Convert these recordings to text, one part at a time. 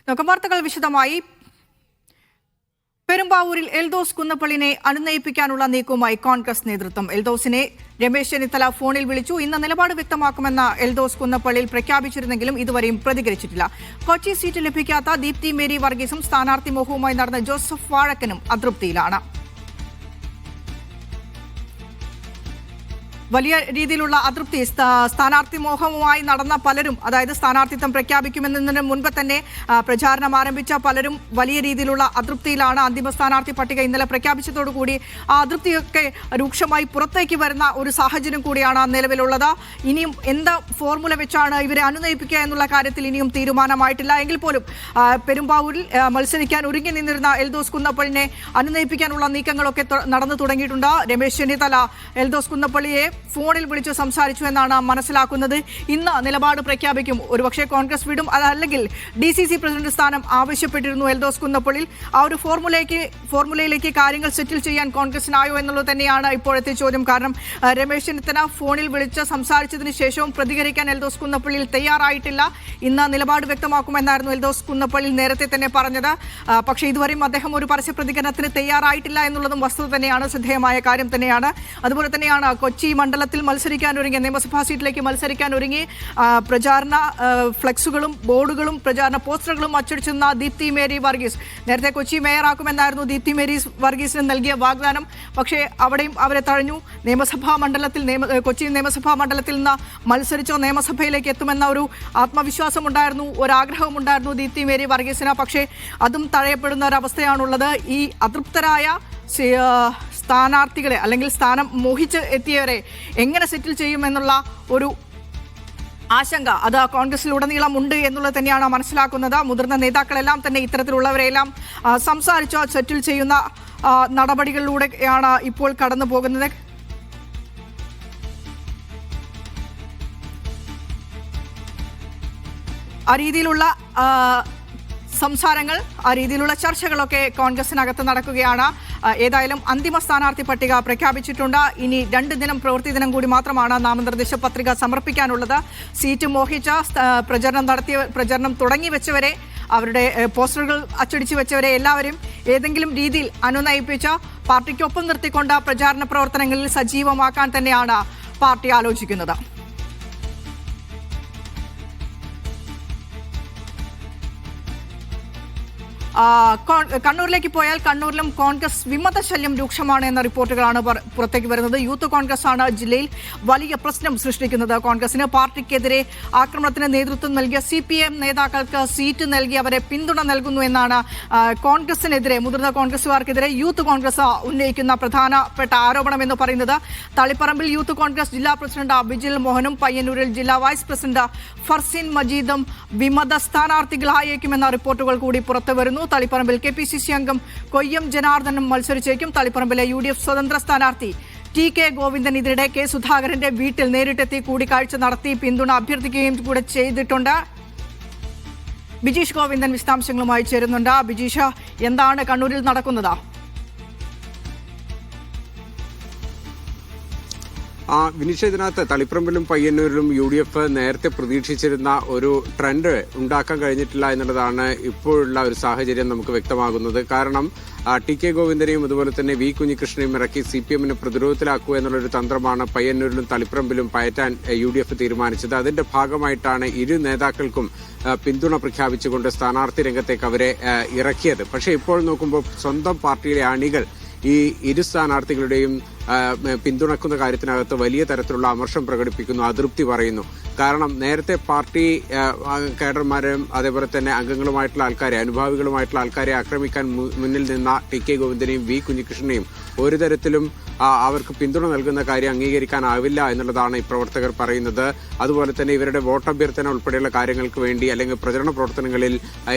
വാർത്തകൾ വിശദമായി. പെരുമ്പാവൂരിൽ എൽദോസ് കുന്നപ്പള്ളിനെ അനുനയിപ്പിക്കാനുള്ള നീക്കവുമായി കോൺഗ്രസ് നേതൃത്വം. എൽദോസിനെ രമേശ് ചെന്നിത്തല ഫോണിൽ വിളിച്ചു. ഇന്ന് നിലപാട് വ്യക്തമാക്കുമെന്ന എൽദോസ് കുന്നപ്പള്ളിയിൽ പ്രഖ്യാപിച്ചിരുന്നെങ്കിലും ഇതുവരെയും പ്രതികരിച്ചിട്ടില്ല. കൊച്ചി സീറ്റ് ലഭിക്കാത്ത ദീപ്തി മേരി വർഗീസും സ്ഥാനാർത്ഥി മോഹവുമായി നടന്ന ജോസഫ് വാഴക്കനും അതൃപ്തിയിലാണ്. വലിയ രീതിയിലുള്ള അതൃപ്തി. സ്ഥാനാർത്ഥി മോഹവുമായി നടന്ന പലരും, അതായത് സ്ഥാനാർത്ഥിത്വം പ്രഖ്യാപിക്കുമെന്നതിന് മുൻപ് തന്നെ പ്രചാരണം ആരംഭിച്ച പലരും വലിയ രീതിയിലുള്ള അതൃപ്തിയിലാണ്. അന്തിമ സ്ഥാനാർത്ഥി പട്ടിക ഇന്നലെ പ്രഖ്യാപിച്ചതോടുകൂടി ആ അതൃപ്തിയൊക്കെ രൂക്ഷമായി പുറത്തേക്ക് വരുന്ന ഒരു സാഹചര്യം കൂടിയാണ് നിലവിലുള്ളത്. ഇനിയും എന്ത് ഫോർമുല വെച്ചാണ് ഇവരെ അനുനയിപ്പിക്കുക എന്നുള്ള കാര്യത്തിൽ ഇനിയും തീരുമാനമായിട്ടില്ല. എങ്കിൽ പോലും പെരുമ്പാവൂരിൽ മത്സരിക്കാൻ ഒരുങ്ങി നിന്നിരുന്ന എൽദോസ് കുന്നപ്പള്ളിനെ അനുനയിപ്പിക്കാനുള്ള നീക്കങ്ങളൊക്കെ നടന്നു തുടങ്ങിയിട്ടുണ്ട്. രമേശ് ചെന്നിത്തല എൽദോസ് കുന്നപ്പള്ളിയെ ഫോണിൽ വിളിച്ച് സംസാരിച്ചു എന്നാണ് മനസ്സിലാക്കുന്നത്. ഇന്ന് നിലപാട് പ്രഖ്യാപിക്കും. ഒരുപക്ഷെ കോൺഗ്രസ് വിടും, അതല്ലെങ്കിൽ DCC പ്രസിഡന്റ് സ്ഥാനം ആവശ്യപ്പെട്ടിരുന്നു എൽദോസ് കുന്നപ്പള്ളിയിൽ. ആ ഒരു ഫോർമുലയിലേക്ക് കാര്യങ്ങൾ സെറ്റിൽ ചെയ്യാൻ കോൺഗ്രസിനായോ എന്നുള്ളത് തന്നെയാണ് ഇപ്പോഴത്തെ ചോദ്യം. കാരണം രമേശ് ചെന്നിത്തല ഫോണിൽ വിളിച്ച് സംസാരിച്ചതിന് ശേഷവും പ്രതികരിക്കാൻ എൽദോസ് കുന്നപ്പള്ളിയിൽ തയ്യാറായിട്ടില്ല. ഇന്ന് നിലപാട് വ്യക്തമാക്കുമെന്നായിരുന്നു എൽദോസ് കുന്നപ്പള്ളിയിൽ നേരത്തെ തന്നെ പറഞ്ഞത്. പക്ഷേ ഇതുവരെയും അദ്ദേഹം ഒരു പരസ്യ പ്രതികരണത്തിന് തയ്യാറായിട്ടില്ല എന്നുള്ളതും വസ്തുത തന്നെയാണ്, ശ്രദ്ധേയമായ കാര്യം തന്നെയാണ്. അതുപോലെ തന്നെയാണ് കൊച്ചി മണ്ഡലത്തിൽ മത്സരിക്കാനൊരുങ്ങി, നിയമസഭാ സീറ്റിലേക്ക് മത്സരിക്കാനൊരുങ്ങി പ്രചാരണ ഫ്ലെക്സുകളും ബോർഡുകളും പ്രചാരണ പോസ്റ്ററുകളും അച്ചടിച്ചെന്ന ദീപ്തി മേരി വർഗീസ്. നേരത്തെ കൊച്ചി മേയറാക്കുമെന്നായിരുന്നു ദീപ്തി മേരി വർഗീസിന് നൽകിയ വാഗ്ദാനം. പക്ഷേ അവിടെയും അവരെ തഴഞ്ഞു. കൊച്ചി നിയമസഭാ മണ്ഡലത്തിൽ നിന്ന് മത്സരിച്ചോ നിയമസഭയിലേക്ക് എത്തുമെന്ന ഒരു ആത്മവിശ്വാസമുണ്ടായിരുന്നു, ഒരാഗ്രഹമുണ്ടായിരുന്നു ദീപ്തി മേരി വർഗീസിന്. പക്ഷേ അതും തഴയപ്പെടുന്ന ഒരവസ്ഥയാണുള്ളത്. ഈ അതൃപ്തരായ സ്ഥാനാർത്ഥികളെ, അല്ലെങ്കിൽ സ്ഥാനം മോഹിച്ച് എത്തിയവരെ എങ്ങനെ സെറ്റിൽ ചെയ്യുമെന്നുള്ള ഒരു ആശങ്ക അത് കോൺഗ്രസിലുടനീളം ഉണ്ട് എന്നുള്ളത് തന്നെയാണ് മനസ്സിലാക്കുന്നത്. മുതിർന്ന നേതാക്കളെല്ലാം തന്നെ ഇത്തരത്തിലുള്ളവരെല്ലാം സംസാരിച്ച് സെറ്റിൽ ചെയ്യുന്ന നടപടികളിലൂടെയാണ് ഇപ്പോൾ കടന്നു പോകുന്നത്. ആ രീതിയിലുള്ള സംസാരങ്ങൾ, ആ രീതിയിലുള്ള ചർച്ചകളൊക്കെ കോൺഗ്രസിനകത്ത് നടക്കുകയാണ്. ഏതായാലും അന്തിമ സ്ഥാനാർത്ഥി പട്ടിക പ്രഖ്യാപിച്ചിട്ടുണ്ട്. ഇനി 2 ദിനം പ്രവൃത്തി ദിനം കൂടി മാത്രമാണ് നാമനിർദ്ദേശ പത്രിക സമർപ്പിക്കാനുള്ളത്. സീറ്റ് മോഹിച്ച പ്രചരണം തുടങ്ങി വെച്ചവരെ, അവരുടെ പോസ്റ്ററുകൾ അച്ചടിച്ചു വെച്ചവരെ എല്ലാവരും ഏതെങ്കിലും രീതിയിൽ അനുനയിപ്പിച്ച പാർട്ടിക്കൊപ്പം നിർത്തിക്കൊണ്ട് പ്രചാരണ പ്രവർത്തനങ്ങളിൽ സജീവമാക്കാൻ തന്നെയാണ് പാർട്ടി ആലോചിക്കുന്നത്. കണ്ണൂരിലേക്ക് പോയാൽ കണ്ണൂരിലും കോൺഗ്രസ് വിമത ശല്യം രൂക്ഷമാണ് എന്ന റിപ്പോർട്ടുകളാണ് പുറത്തേക്ക് വരുന്നത്. യൂത്ത് കോൺഗ്രസ് ആണ് ജില്ലയിൽ വലിയ പ്രശ്നം സൃഷ്ടിക്കുന്നത്. കോൺഗ്രസിന് പാർട്ടിക്കെതിരെ ആക്രമണത്തിന് നേതൃത്വം നൽകിയ CPM നേതാക്കൾക്ക് സീറ്റ് നൽകി അവരെ പിന്തുണ നൽകുന്നു എന്നാണ് കോൺഗ്രസിനെതിരെ, മുതിർന്ന കോൺഗ്രസുകാർക്കെതിരെ യൂത്ത് കോൺഗ്രസ് ഉന്നയിക്കുന്ന പ്രധാനപ്പെട്ട ആരോപണം എന്ന് പറയുന്നത്. തളിപ്പറമ്പിൽ യൂത്ത് കോൺഗ്രസ് ജില്ലാ പ്രസിഡന്റ് വിജിൽ മോഹനും പയ്യന്നൂരിൽ ജില്ലാ വൈസ് പ്രസിഡന്റ് ഫർസീൻ മജീദും വിമത സ്ഥാനാർത്ഥികളായേക്കുമെന്ന റിപ്പോർട്ടുകൾ കൂടി പുറത്തു വരുന്നു. തളിപ്പറമ്പിൽ KPCC അംഗം കൊയ്യം ജനാർദ്ദനും മത്സരിച്ചേക്കും. തളിപ്പറമ്പിലെ UDF സ്വതന്ത്ര സ്ഥാനാർത്ഥി TK ഗോവിന്ദൻ ഇതിനിടെ K സുധാകരന്റെ വീട്ടിൽ നേരിട്ടെത്തി കൂടിക്കാഴ്ച നടത്തി പിന്തുണ അഭ്യർത്ഥിക്കുകയും കൂടെ ചെയ്തിട്ടുണ്ട്. ബിജീഷ് ഗോവിന്ദൻ വിശദാംശങ്ങളുമായി ചേരുന്നുണ്ട്. ബിജീഷ്, എന്താണ് കണ്ണൂരിൽ നടക്കുന്നത്? വിനിഷ, ഇതിനകത്ത് തളിപ്പറമ്പിലും പയ്യന്നൂരിലും UDF നേരത്തെ പ്രതീക്ഷിച്ചിരുന്ന ഒരു ട്രെൻഡ് ഉണ്ടാക്കാൻ കഴിഞ്ഞിട്ടില്ല എന്നുള്ളതാണ് ഇപ്പോഴുള്ള ഒരു സാഹചര്യം നമുക്ക് വ്യക്തമാകുന്നത്. കാരണം TK ഗോവിന്ദനെയും അതുപോലെ തന്നെ V കുഞ്ഞികൃഷ്ണനെയും ഇറക്കി CPM-നെ പ്രതിരോധത്തിലാക്കുക എന്നുള്ളൊരു തന്ത്രമാണ് പയ്യന്നൂരിലും തളിപ്പറമ്പിലും പയറ്റാൻ UDF തീരുമാനിച്ചത്. അതിന്റെ ഭാഗമായിട്ടാണ് ഇരു നേതാക്കൾക്കും പിന്തുണ പ്രഖ്യാപിച്ചുകൊണ്ട് സ്ഥാനാർത്ഥി രംഗത്തേക്ക് അവരെ ഇറക്കിയത്. പക്ഷേ ഇപ്പോൾ നോക്കുമ്പോൾ സ്വന്തം പാർട്ടിയിലെ അണികൾ ഈ ഇരു സ്ഥാനാർത്ഥികളുടെയും പിന്തുണക്കുന്ന കാര്യത്തിനകത്ത് വലിയ തരത്തിലുള്ള അമർഷം പ്രകടിപ്പിക്കുന്നു, അതൃപ്തി പറയുന്നു. കാരണം നേരത്തെ പാർട്ടി കേഡർമാരും അതേപോലെ തന്നെ അംഗങ്ങളുമായിട്ടുള്ള ആൾക്കാരെ, അനുഭാവികളുമായിട്ടുള്ള ആൾക്കാരെ ആക്രമിക്കാൻ മുന്നിൽ നിന്ന TK ഗോവിന്ദനെയും V കുഞ്ഞികൃഷ്ണനെയും ഒരു തരത്തിലും അവർക്ക് പിന്തുണ നൽകുന്ന കാര്യം അംഗീകരിക്കാനാവില്ല എന്നുള്ളതാണ് ഈ പ്രവർത്തകർ പറയുന്നത്. അതുപോലെ തന്നെ ഇവരുടെ വോട്ടഭ്യർത്ഥന ഉൾപ്പെടെയുള്ള കാര്യങ്ങൾക്ക് വേണ്ടി അല്ലെങ്കിൽ പ്രചരണ പ്രവർത്തനങ്ങളിൽ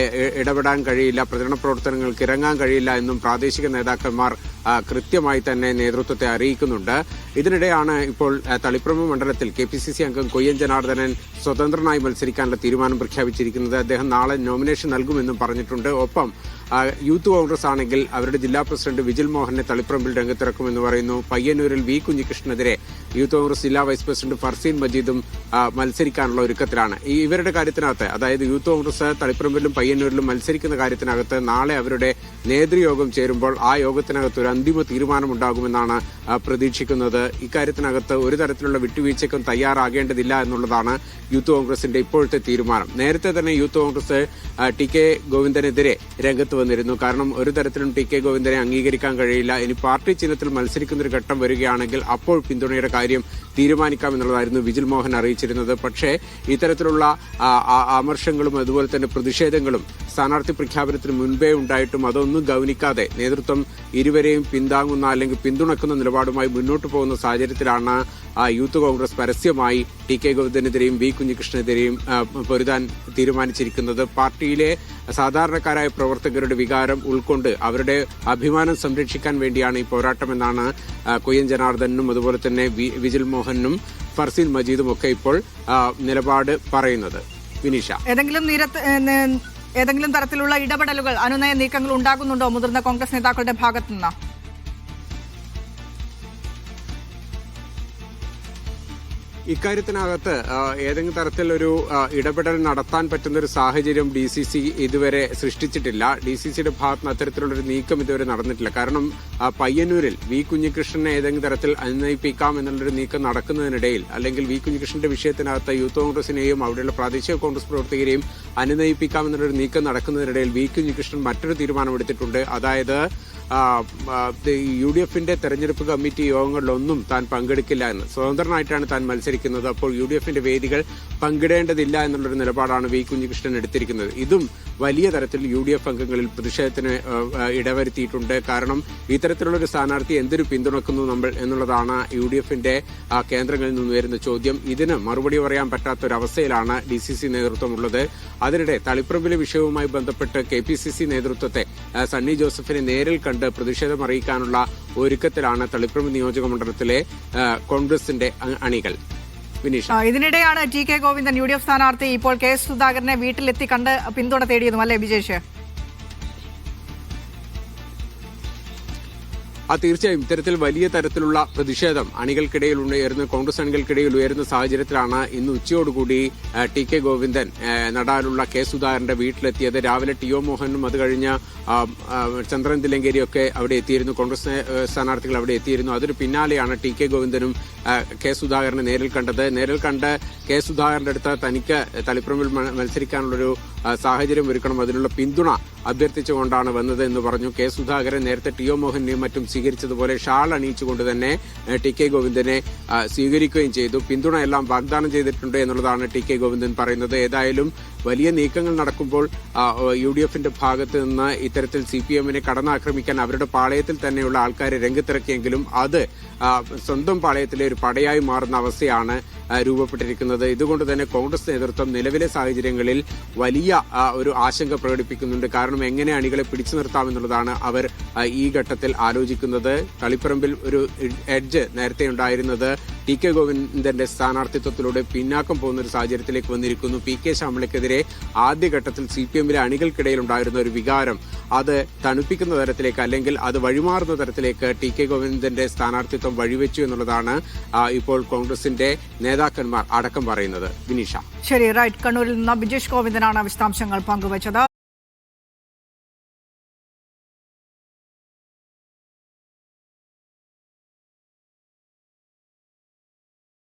ഇടപെടാൻ കഴിയില്ല, പ്രചരണ പ്രവർത്തനങ്ങൾക്ക് ഇറങ്ങാൻ കഴിയില്ല എന്നും പ്രാദേശിക നേതാക്കന്മാർ കൃത്യമായി തന്നെ നേതൃത്വത്തെ അറിയിക്കുന്നുണ്ട്. ഇതിനിടെയാണ് ഇപ്പോൾ തളിപ്പറമ്പ് മണ്ഡലത്തിൽ KPCC അംഗം കൊയ്യം ജനാർദ്ദനൻ സ്വതന്ത്രനായി മത്സരിക്കാനുള്ള തീരുമാനം പ്രഖ്യാപിച്ചിരിക്കുന്നത്. അദ്ദേഹം നാളെ നോമിനേഷൻ നൽകുമെന്നും പറഞ്ഞിട്ടുണ്ട്. ഒപ്പം യൂത്ത് കോൺഗ്രസ് ആണെങ്കിൽ അവരുടെ ജില്ലാ പ്രസിഡന്റ് വിജിൽ മോഹനെ തളിപ്പറമ്പിൽ രംഗത്തിറക്കുമെന്ന് പറയുന്നു. പയ്യന്നൂരിൽ V കുഞ്ഞികൃഷ്ണനെതിരെ യൂത്ത് കോൺഗ്രസ് ജില്ലാ വൈസ് പ്രസിഡന്റ് ഫർസീൻ മജീദും മത്സരിക്കാനുള്ള ഒരുക്കത്തിലാണ്. ഇവരുടെ കാര്യത്തിനകത്ത്, അതായത് യൂത്ത് കോൺഗ്രസ് തളിപ്പറമ്പിലും പയ്യന്നൂരിലും മത്സരിക്കുന്ന കാര്യത്തിനകത്ത് നാളെ അവരുടെ നേതൃയോഗം ചേരുമ്പോൾ ആ യോഗത്തിനകത്ത് ഒരു അന്തിമ തീരുമാനമുണ്ടാകുമെന്നാണ് പ്രതീക്ഷിക്കുന്നത്. ഇക്കാര്യത്തിനകത്ത് ഒരു തരത്തിലുള്ള വിട്ടുവീഴ്ചയ്ക്കും തയ്യാറാകേണ്ടതില്ല എന്നുള്ളതാണ് യൂത്ത് കോൺഗ്രസിന്റെ ഇപ്പോഴത്തെ തീരുമാനം. നേരത്തെ തന്നെ യൂത്ത് കോൺഗ്രസ് ടി കെ ഗോവിന്ദനെതിരെ രംഗത്ത് വന്നിരുന്നു. കാരണം ഒരു തരത്തിലും ടി കെ ഗോവിന്ദനെ അംഗീകരിക്കാൻ കഴിയില്ല, ഇനി പാർട്ടി ചിഹ്നത്തിൽ മത്സരിക്കുന്ന ഒരു ഘട്ടം വരികയാണെങ്കിൽ അപ്പോൾ പിന്തുണയുടെ കാര്യം തീരുമാനിക്കാമെന്നുള്ളതായിരുന്നു വിജിൽ മോഹൻ അറിയിച്ചിരുന്നത്. പക്ഷേ ഇത്തരത്തിലുള്ള അമർഷങ്ങളും അതുപോലെ തന്നെ പ്രതിഷേധങ്ങളും സ്ഥാനാർത്ഥി പ്രഖ്യാപനത്തിന് മുൻപേ ഉണ്ടായിട്ടും അതൊന്നും ഗൗനിക്കാതെ നേതൃത്വം ഇരുവരെയും പിന്താങ്ങുന്ന അല്ലെങ്കിൽ പിന്തുണക്കുന്ന നിലപാടുമായി മുന്നോട്ട് പോകുന്ന സാഹചര്യത്തിലാണ് യൂത്ത് കോൺഗ്രസ് പരസ്യമായി ടി കെ ഗോവിന്ദനെതിരെയും വി കുഞ്ഞികൃഷ്ണനെതിരെയും പൊരുതാൻ തീരുമാനിച്ചിരിക്കുന്നത്. പാർട്ടിയിലെ സാധാരണക്കാരായ പ്രവർത്തകരുടെ വികാരം ഉൾക്കൊണ്ട് അവരുടെ അഭിമാനം സംരക്ഷിക്കാൻ വേണ്ടിയാണ് ഈ പോരാട്ടമെന്നാണ് കൊയ്യൻ ജനാർദ്ദനും അതുപോലെ തന്നെ വിജിൽ മോഹനും ഫർസീൻ മജീദും ഒക്കെ ഇപ്പോൾ നിലപാട് പറയുന്നത്. വിനീഷ, ഏതെങ്കിലും തരത്തിലുള്ള ഇടപെടലുകൾ, അനുനയ നീക്കങ്ങൾ ഉണ്ടാകുന്നുണ്ടോ മുതിർന്ന കോൺഗ്രസ് നേതാക്കളുടെ ഭാഗത്തുനിന്ന്? ഇക്കാര്യത്തിനകത്ത് ഏതെങ്കിലും തരത്തിലൊരു ഇടപെടൽ നടത്താൻ പറ്റുന്ന ഒരു സാഹചര്യം DCC ഇതുവരെ സൃഷ്ടിച്ചിട്ടില്ല. DCCയുടെ ഭാഗത്ത് നിന്ന് അത്തരത്തിലുള്ളൊരു നീക്കം ഇതുവരെ നടന്നിട്ടില്ല. കാരണം പയ്യന്നൂരിൽ വി കുഞ്ഞികൃഷ്ണനെ ഏതെങ്കിലും തരത്തിൽ അനുനയിപ്പിക്കാം എന്നുള്ളൊരു നീക്കം നടക്കുന്നതിനിടയിൽ, അല്ലെങ്കിൽ വി കുഞ്ഞികൃഷ്ണന്റെ വിഷയത്തിനകത്ത് യൂത്ത് കോൺഗ്രസിനെയും അവിടെയുള്ള പ്രാദേശിക കോൺഗ്രസ് പ്രവർത്തകരെയും അനുനയിപ്പിക്കാം എന്നുള്ളൊരു നീക്കം നടക്കുന്നതിനിടയിൽ വി കുഞ്ഞികൃഷ്ണൻ മറ്റൊരു തീരുമാനമെടുത്തിട്ടുണ്ട്. അതായത് UDFന്റെ തെരഞ്ഞെടുപ്പ് കമ്മിറ്റി യോഗങ്ങളിലൊന്നും താൻ പങ്കെടുക്കില്ല എന്ന്, സ്വതന്ത്രനായിട്ടാണ് താൻ മത്സരിക്കുന്നത്. അപ്പോൾ UDFന്റെ വേദികൾ പങ്കിടേണ്ടതില്ല എന്നുള്ളൊരു നിലപാടാണ് വി കുഞ്ഞികൃഷ്ണൻ എടുത്തിരിക്കുന്നത്. ഇതും വലിയ തരത്തിൽ UDF അംഗങ്ങളിൽ പ്രതിഷേധത്തിന് ഇടവരുത്തിയിട്ടുണ്ട്. കാരണം ഇത്തരത്തിലുള്ളൊരു സ്ഥാനാർത്ഥി എന്തിനു പിന്തുണക്കുന്നു നമ്മൾ എന്നുള്ളതാണ് UDFന്റെ കേന്ദ്രങ്ങളിൽ നിന്ന് വരുന്ന ചോദ്യം. ഇതിന് മറുപടി പറയാൻ പറ്റാത്തൊരവസ്ഥയിലാണ് DCC നേതൃത്വമുള്ളത്. അതിനിടെ തളിപ്പറമ്പിലെ വിഷയവുമായി ബന്ധപ്പെട്ട് KPCC നേതൃത്വത്തെ സണ്ണി ജോസഫിനെ നേരിൽ കണ്ട് പ്രതിഷേധം അറിയിക്കാനുള്ള ഒരുക്കത്തിലാണ് തളിപ്പറമ്പ് നിയോജക മണ്ഡലത്തിലെ കോൺഗ്രസിന്റെ അണികൾ. ഇതിനിടെയാണ് ടി കെ ഗോവിന്ദൻ UDF സ്ഥാനാർത്ഥി ഇപ്പോൾ കെ സുധാകരനെ വീട്ടിലെത്തി കണ്ട് പിന്തുണ തേടിയതും, അല്ലേ വിജേഷ്? തീർച്ചയായും ഇത്തരത്തിൽ വലിയ തരത്തിലുള്ള പ്രതിഷേധം അണികൾക്കിടയിൽ ഉയർന്ന കോൺഗ്രസ് അണികൾക്കിടയിൽ ഉയരുന്ന സാഹചര്യത്തിലാണ് ഇന്ന് ഉച്ചയോടുകൂടി ടി കെ ഗോവിന്ദൻ നടാലുള്ള കെ സുധാകരന്റെ വീട്ടിലെത്തിയത്. രാവിലെ TO മോഹനും അത് കഴിഞ്ഞ് ചന്ദ്രൻ തില്ലങ്കേരിയൊക്കെ അവിടെ എത്തിയിരുന്നു. കോൺഗ്രസ് സ്ഥാനാർത്ഥികൾ അവിടെ എത്തിയിരുന്നു. അതിന് പിന്നാലെയാണ് ടി കെ ഗോവിന്ദനും കെ സുധാകരനെ നേരിൽ കണ്ടത്. നേരിൽ കണ്ട് കെ സുധാകരന്റെ അടുത്ത് തനിക്ക് തളിപ്പറമ്പിൽ മത്സരിക്കാനുള്ളൊരു സാഹചര്യം ഒരുക്കണം, അതിനുള്ള പിന്തുണ അഭ്യർത്ഥിച്ചുകൊണ്ടാണ് വന്നത് എന്ന് പറഞ്ഞു. കെ സുധാകരൻ നേരത്തെ TO മോഹനെയും മറ്റും സ്വീകരിച്ചതുപോലെ ഷാൾ അണിയിച്ചുകൊണ്ട് തന്നെ ടി കെ ഗോവിന്ദനെ സ്വീകരിക്കുകയും ചെയ്തു. പിന്തുണ എല്ലാം വാഗ്ദാനം ചെയ്തിട്ടുണ്ട് എന്നുള്ളതാണ് ടി കെ ഗോവിന്ദൻ പറയുന്നത്. ഏതായാലും വലിയ നീക്കങ്ങൾ നടക്കുമ്പോൾ UDFന്റെ ഭാഗത്ത് നിന്ന് ഇത്തരത്തിൽ CPMനെ കടന്നാക്രമിക്കാൻ അവരുടെ പാളയത്തിൽ തന്നെയുള്ള ആൾക്കാരെ രംഗത്തിറക്കിയെങ്കിലും അത് സ്വന്തം പാളയത്തിലെ ഒരു പടയായി മാറുന്ന അവസ്ഥയാണ് രൂപപ്പെട്ടിരിക്കുന്നത്. ഇതുകൊണ്ട് തന്നെ കോൺഗ്രസ് നേതൃത്വം നിലവിലെ സാഹചര്യങ്ങളിൽ വലിയ ഒരു ആശങ്ക പ്രകടിപ്പിക്കുന്നുണ്ട്. കാരണം എങ്ങനെ അണികളെ പിടിച്ചു നിർത്താമെന്നുള്ളതാണ് അവർ ഈ ഘട്ടത്തിൽ ആലോചിക്കുന്നത്. തളിപ്പറമ്പിൽ ഒരു എഡ്ജ് നേരത്തെ ഉണ്ടായിരുന്നത് ടി കെ ഗോവിന്ദന്റെ സ്ഥാനാർത്ഥിത്വത്തിലൂടെ പിന്നാക്കം പോകുന്ന ഒരു സാഹചര്യത്തിലേക്ക് വന്നിരിക്കുന്നു. PK ശ്യാമളയ്ക്കെതിരെ ആദ്യഘട്ടത്തിൽ CPMലെ അണികൾക്കിടയിൽ ഉണ്ടായിരുന്ന ഒരു വികാരം അത് തണുപ്പിക്കുന്ന തരത്തിലേക്ക്, അല്ലെങ്കിൽ അത് വഴിമാറുന്ന തരത്തിലേക്ക് ടി കെ ഗോവിന്ദന്റെ സ്ഥാനാർത്ഥിത്വം വഴിവെച്ചു എന്നുള്ളതാണ് ഇപ്പോൾ കോൺഗ്രസിന്റെ നേതാക്കന്മാർ അടക്കം പറയുന്നത്. വിനീഷ, ശരി, റൈറ്റ്. കണ്ണൂരിൽ നിന്ന് ബിജേഷ് ഗോവിന്ദനാണ് വിശദാംശങ്ങൾ പങ്കുവച്ചത്.